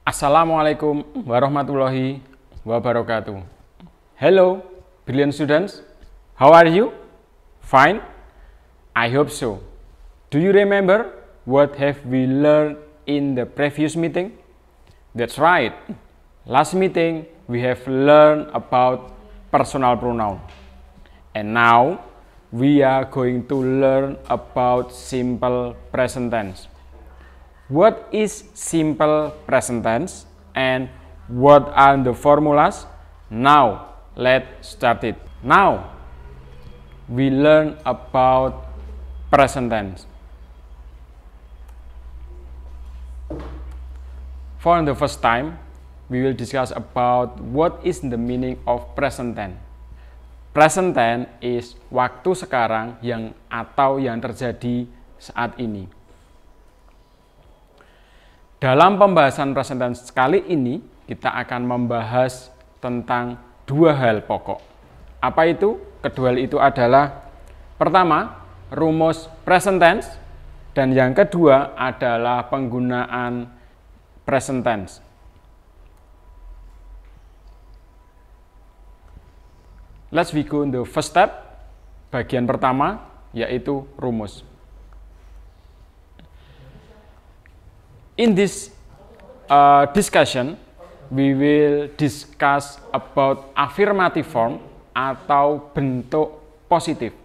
Assalamualaikum warahmatullahi wabarakatuh. Hello, brilliant students. How are you? Fine? I hope so. Do you remember what have we learned in the previous meeting? That's right. Last meeting we have learned about personal pronoun. And now we are going to learn about simple present tense. What is simple present tense and what are the formulas? Now, let's start it. Now, we learn about present tense. For the first time, we will discuss about what is the meaning of present tense. Present tense is waktu sekarang yang atau yang terjadi saat ini. Dalam pembahasan present tense kali ini, kita akan membahas tentang dua hal pokok. Apa itu? Kedua hal itu adalah pertama, rumus present tense, dan yang kedua adalah penggunaan present tense. Let's begin the first step, bagian pertama, yaitu rumus. In this discussion, we will discuss about affirmative form atau bentuk positif.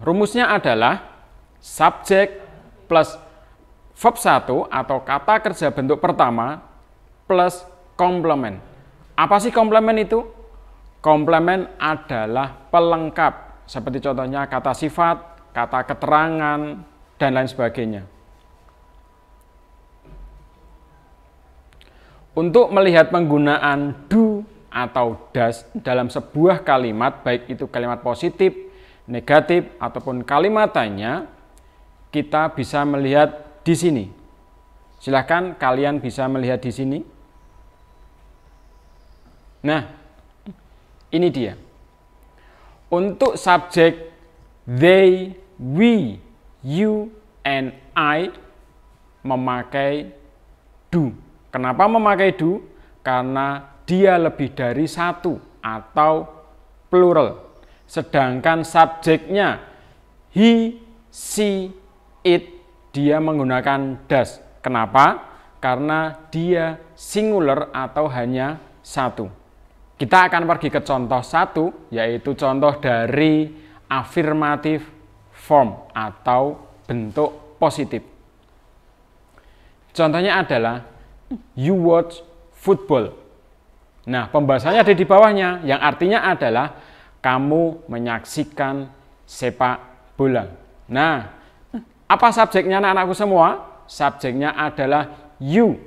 Rumusnya adalah subjek plus verb 1 atau kata kerja bentuk pertama plus komplement. Apa sih komplement itu? Komplement adalah pelengkap, seperti contohnya kata sifat, kata keterangan, dan lain sebagainya. Untuk melihat penggunaan do atau does dalam sebuah kalimat, baik itu kalimat positif, negatif, ataupun kalimat tanya, kita bisa melihat di sini. Silahkan kalian bisa melihat di sini. Nah, ini dia. Untuk subjek they, we, you, and I memakai do. Kenapa memakai do? Karena dia lebih dari satu atau plural. Sedangkan subjeknya he, she, it, dia menggunakan does. Kenapa? Karena dia singular atau hanya satu. Kita akan pergi ke contoh satu, yaitu contoh dari affirmative form atau bentuk positif. Contohnya adalah you watch football. Nah, pembahasannya ada di bawahnya, yang artinya adalah kamu menyaksikan sepak bola. Nah, apa subjeknya anak-anakku semua? Subjeknya adalah you.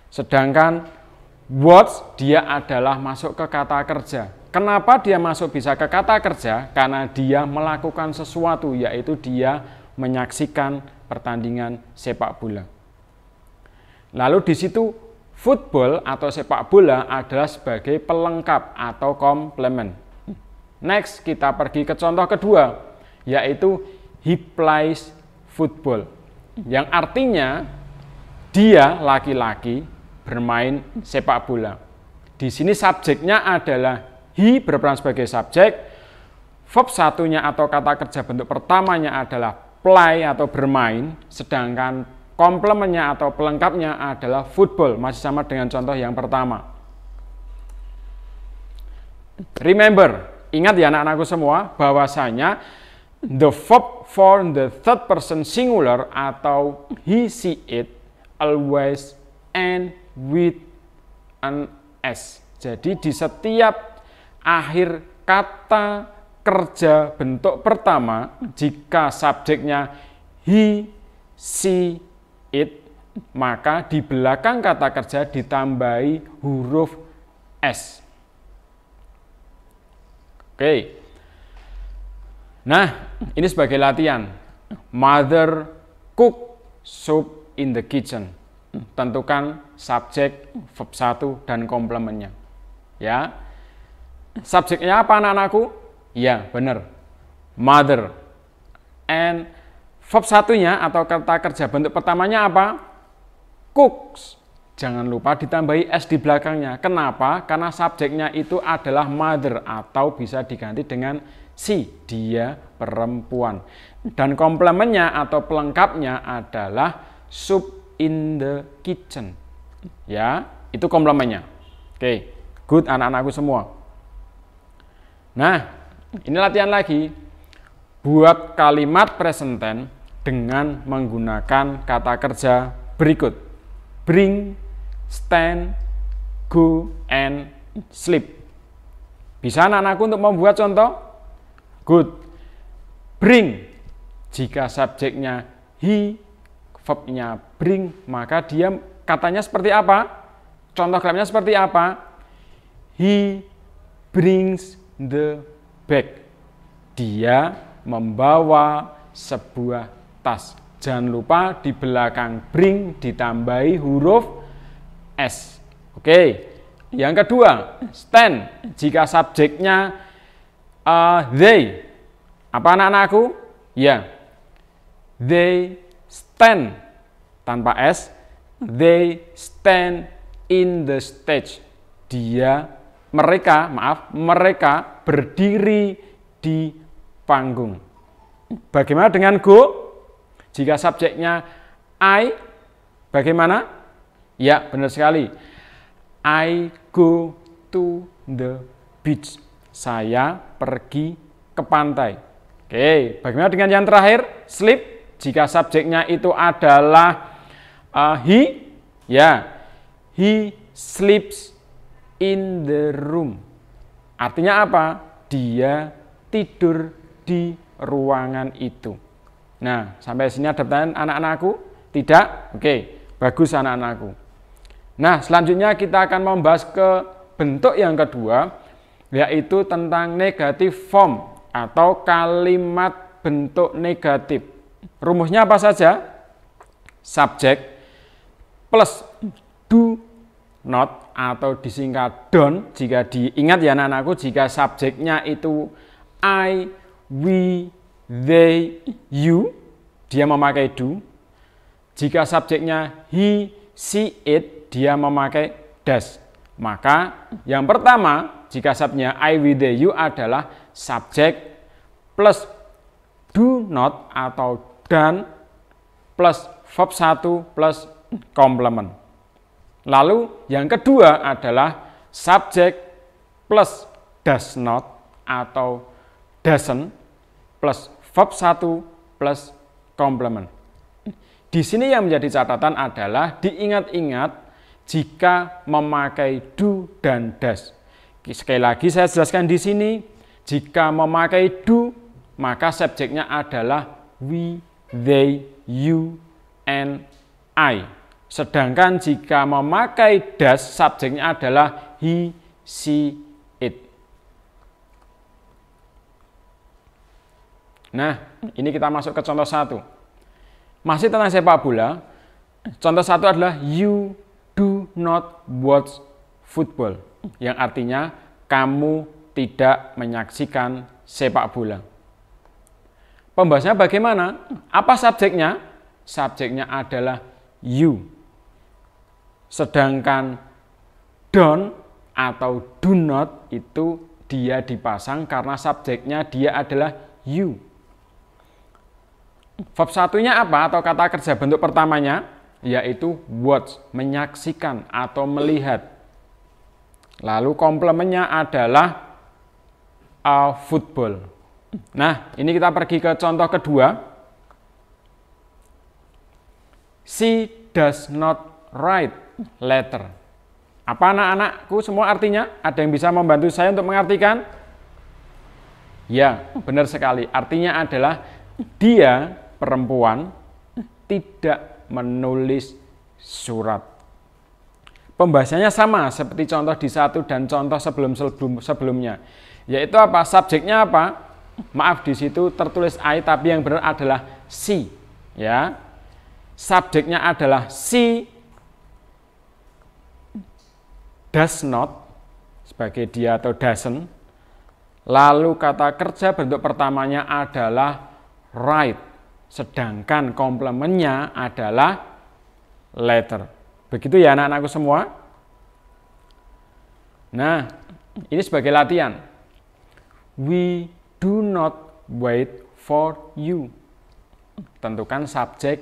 Sedangkan watch dia adalah masuk ke kata kerja. Kenapa dia masuk bisa ke kata kerja? Karena dia melakukan sesuatu, yaitu dia menyaksikan pertandingan sepak bola. Lalu di situ football atau sepak bola adalah sebagai pelengkap atau komplement. Next, kita pergi ke contoh kedua, yaitu he plays football. Yang artinya dia laki-laki bermain sepak bola. Di sini subjeknya adalah he berperan sebagai subjek, verb satunya atau kata kerja bentuk pertamanya adalah play atau bermain, sedangkan komplementnya atau pelengkapnya adalah football, masih sama dengan contoh yang pertama. Remember, ingat ya anak-anakku semua, bahwasanya the verb for the third person singular atau he, she, it always end with an s. Jadi di setiap akhir kata kerja bentuk pertama, jika subjeknya he, she, it, maka di belakang kata kerja ditambahi huruf S. Oke. Nah, ini sebagai latihan. Mother cook soup in the kitchen. Tentukan subjek, verb 1 dan komplementnya. Ya. Subjeknya apa anak-anakku? Ya, benar. Mother. And verb satunya atau kata kerja bentuk pertamanya apa? cooks. Jangan lupa ditambahi S di belakangnya. Kenapa? Karena subjeknya itu adalah mother atau bisa diganti dengan she, dia perempuan. Dan komplemennya atau pelengkapnya adalah soup in the kitchen. Ya, itu komplemennya. Oke, good anak-anakku semua. Nah, ini latihan lagi. Buat kalimat present tense dengan menggunakan kata kerja berikut. Bring, stand, go, and sleep. Bisa anak-anakku untuk membuat contoh? Good. Bring. Jika subjeknya he, verbnya bring, maka dia katanya seperti apa? Contoh kalimatnya seperti apa? He brings the bag. Dia membawa sebuah tas. Jangan lupa di belakang bring ditambahi huruf S. Oke. Yang kedua, stand. Jika subjeknya they. Apa anak-anakku? Ya. They stand. Tanpa S. They stand in the stage. Mereka berdiri di panggung. Bagaimana dengan go? Jika subjeknya I, bagaimana? Ya, benar sekali. I go to the beach. Saya pergi ke pantai. Oke, bagaimana dengan yang terakhir? Sleep. Jika subjeknya itu adalah he, ya, he sleeps in the room. Artinya apa? Dia tidur di ruangan itu. Nah, sampai sini ada pertanyaan anak-anakku? Tidak? Oke, bagus anak-anakku. Nah, selanjutnya kita akan membahas ke bentuk yang kedua, yaitu tentang negative form atau kalimat bentuk negatif. Rumusnya apa saja? Subjek plus do not atau disingkat don't. Jika diingat ya anak-anakku, jika subjeknya itu I, we, they, you, dia memakai do. Jika subjeknya he, she, it, dia memakai does. Maka yang pertama, jika subjeknya I, we, they, you adalah subjek plus do not atau dan plus verb 1 plus komplement. Lalu yang kedua adalah subjek plus does not atau doesn't plus verb 1 plus komplement. Di sini yang menjadi catatan adalah diingat-ingat jika memakai do dan does. Sekali lagi saya jelaskan di sini, jika memakai do maka subjeknya adalah we, they, you, and I. Sedangkan jika memakai does subjeknya adalah he, she, it. Nah, ini kita masuk ke contoh 1. Masih tentang sepak bola. Contoh 1 adalah you do not watch football. Yang artinya kamu tidak menyaksikan sepak bola. Pembahasannya bagaimana? Apa subjeknya? Subjeknya adalah you. Sedangkan don't atau do not itu dia dipasang karena subjeknya dia adalah you. Verb satunya apa atau kata kerja bentuk pertamanya? Yaitu watch, menyaksikan atau melihat. Lalu komplemennya adalah football. Nah, ini kita pergi ke contoh kedua. She does not write letter. Apa anak-anakku semua artinya? Ada yang bisa membantu saya untuk mengartikan? Ya, benar sekali. Artinya adalah dia, perempuan, tidak menulis surat. Pembahasannya sama seperti contoh di 1 dan contoh sebelumnya. Yaitu apa? Subjeknya apa? Maaf, di situ tertulis I, tapi yang benar adalah she. Ya. Subjeknya adalah she does not sebagai dia atau doesn't. Lalu kata kerja bentuk pertamanya adalah write. Sedangkan komplemennya adalah letter. Begitu ya anak-anakku semua. Nah, ini sebagai latihan. We do not wait for you. Tentukan subjek,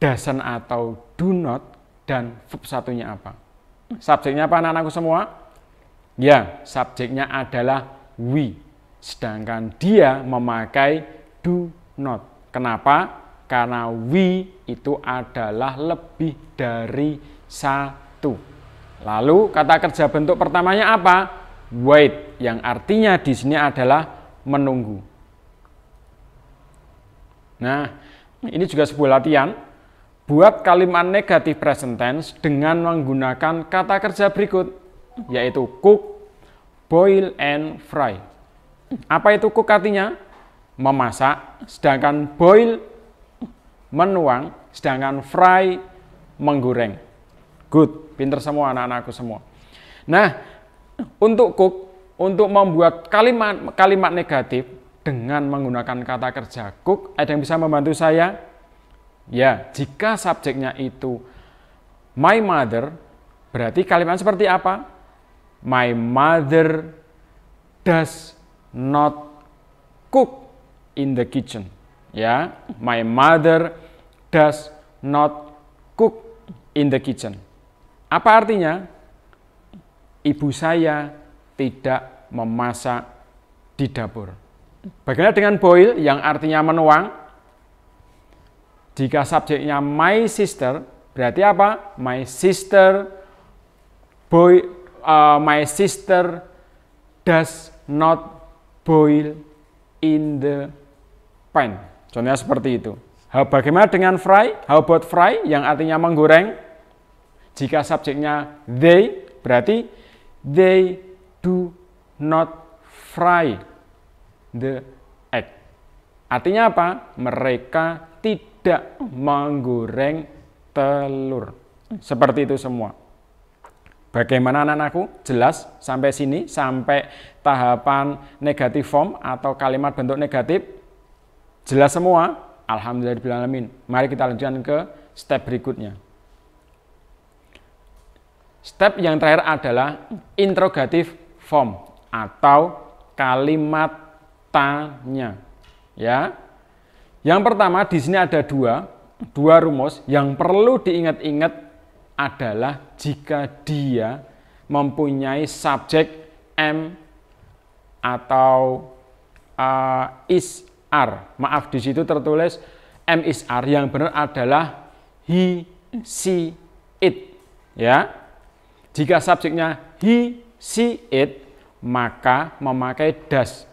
doesn't atau do not, dan verb satunya apa. Subjeknya apa anak-anakku semua? Ya, subjeknya adalah we. Sedangkan dia memakai do not. Kenapa? Karena we itu adalah lebih dari satu. Lalu kata kerja bentuk pertamanya apa? Wait, yang artinya di sini adalah menunggu. Nah, ini juga sebuah latihan. Buat kalimat negatif present tense dengan menggunakan kata kerja berikut, yaitu cook, boil, and fry. Apa itu cook artinya? Memasak, sedangkan boil menuang, sedangkan fry menggoreng. Good, pinter semua anak-anakku semua. Nah, untuk cook, untuk membuat kalimat negatif dengan menggunakan kata kerja cook, ada yang bisa membantu saya? Ya, jika subjeknya itu my mother, berarti kalimat seperti apa? My mother does not cook in the kitchen. Ya, my mother does not cook in the kitchen. Apa artinya? Ibu saya tidak memasak di dapur. Bagaimana dengan boil yang artinya menuang? Jika subjeknya my sister, berarti apa? My sister does not boil in the pan. Contohnya seperti itu. Bagaimana dengan fry? How about fry yang artinya menggoreng? Jika subjeknya they, berarti they do not fry the egg. Artinya apa? Mereka tidak menggoreng telur. Seperti itu semua. Bagaimana anak-anakku? Jelas sampai sini, sampai tahapan negatif form atau kalimat bentuk negatif? Jelas semua? Alhamdulillahirrahmanirrahim. Mari kita lanjutkan ke step berikutnya. Step yang terakhir adalah interrogative form atau kalimat tanya. Ya. Yang pertama di sini ada dua rumus yang perlu diingat-ingat adalah jika dia mempunyai subjek am atau is are. Maaf, di situ tertulis am is are, yang benar adalah he, she, it. Ya. Jika subjeknya he, she, it, maka memakai does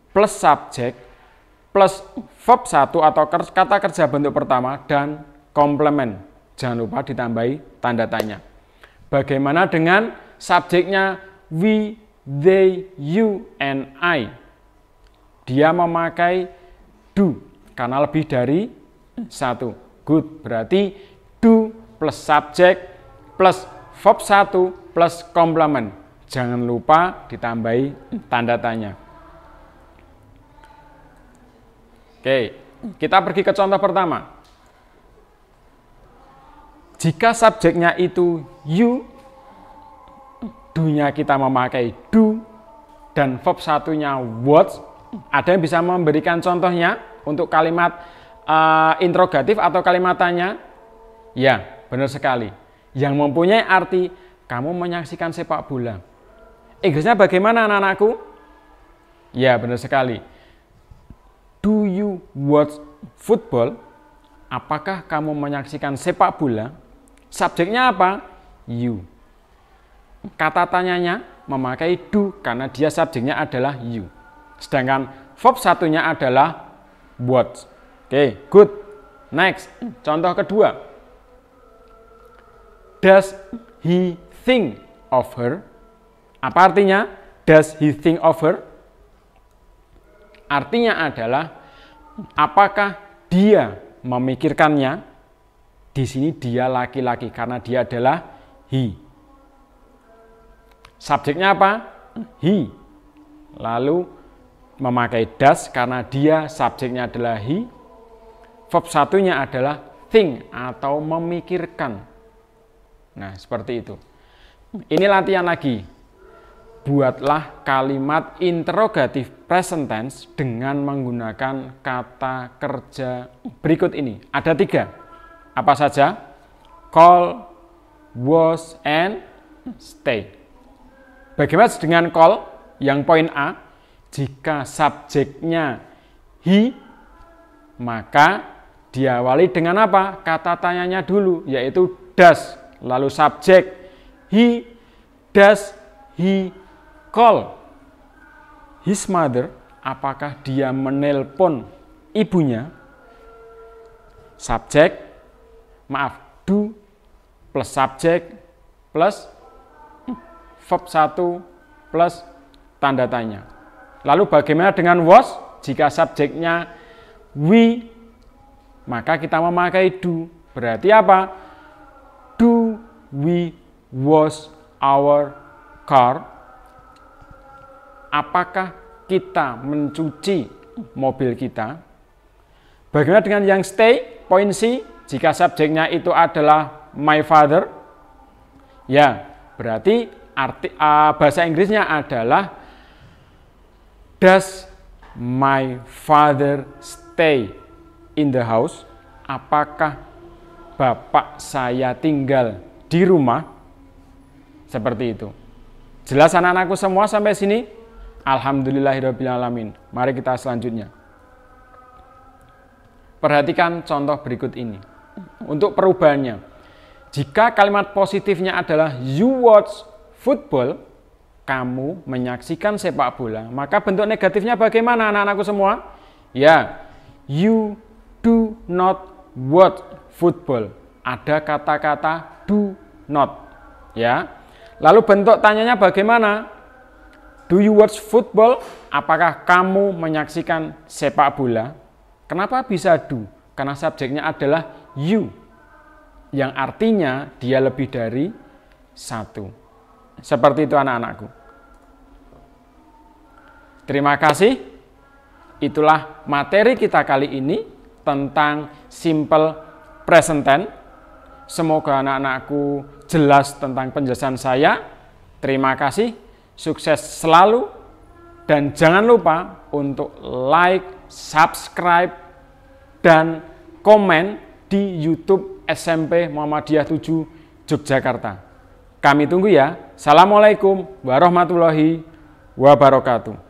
plus subjek plus verb 1 atau kata kerja bentuk pertama dan komplement. Jangan lupa ditambahi tanda tanya. Bagaimana dengan subjeknya we, they, you, and I? Dia memakai do karena lebih dari satu. Good, berarti do plus subjek plus verb 1 plus komplement. Jangan lupa ditambahi tanda tanya. Oke, kita pergi ke contoh pertama. Jika subjeknya itu you, do-nya kita memakai do, dan verb satunya was. Ada yang bisa memberikan contohnya untuk kalimat interrogatif atau kalimat tanya? Ya, benar sekali. Yang mempunyai arti, kamu menyaksikan sepak bola. Inggrisnya bagaimana anak-anakku? Ya, benar sekali. Do you watch football? Apakah kamu menyaksikan sepak bola? Subjeknya apa? You. Kata tanyanya memakai do karena dia subjeknya adalah you. Sedangkan verb satunya adalah watch. Oke, good. Next, contoh kedua. Does he think of her? Apa artinya? Does he think of her? Artinya adalah apakah dia memikirkannya? Di sini dia laki-laki karena dia adalah he. Subjeknya apa? He. Lalu memakai does karena dia subjeknya adalah he. Verb satunya adalah think atau memikirkan. Nah, seperti itu. Ini latihan lagi. Buatlah kalimat interrogatif present tense dengan menggunakan kata kerja berikut ini. Ada 3. Apa saja? Call, was, and stay. Bagaimana dengan call? Yang poin A, jika subjeknya he, maka diawali dengan apa? Kata tanyanya dulu, yaitu does. Lalu subjek, he, does, he call his mother, apakah dia menelpon ibunya? Subjek, maaf, do plus subjek plus verb 1 plus tanda tanya. Lalu bagaimana dengan was? Jika subjeknya we, maka kita memakai do. Berarti apa? Do we wash our car? Apakah kita mencuci mobil kita? Bagaimana dengan yang stay? Poin C, jika subjeknya itu adalah my father, ya berarti bahasa Inggrisnya adalah does my father stay in the house? Apakah bapak saya tinggal di rumah? Seperti itu. Jelas anak-anakku semua sampai sini? Alhamdulillahirrabbilalamin. Mari kita selanjutnya. Perhatikan contoh berikut ini. Untuk perubahannya. Jika kalimat positifnya adalah you watch football, kamu menyaksikan sepak bola, maka bentuk negatifnya bagaimana anak-anakku semua? Ya, you do not watch football. Ada kata-kata do not. Ya. Lalu bentuk tanyanya bagaimana? Do you watch football? Apakah kamu menyaksikan sepak bola? Kenapa bisa do? Karena subjeknya adalah you, yang artinya dia lebih dari 1. Seperti itu anak-anakku. Terima kasih. Itulah materi kita kali ini tentang simple present tense. Semoga anak-anakku jelas tentang penjelasan saya. Terima kasih. Sukses selalu, dan jangan lupa untuk like, subscribe, dan komen di YouTube SMP Muhammadiyah 7 Yogyakarta. Kami tunggu ya. Assalamualaikum warahmatullahi wabarakatuh.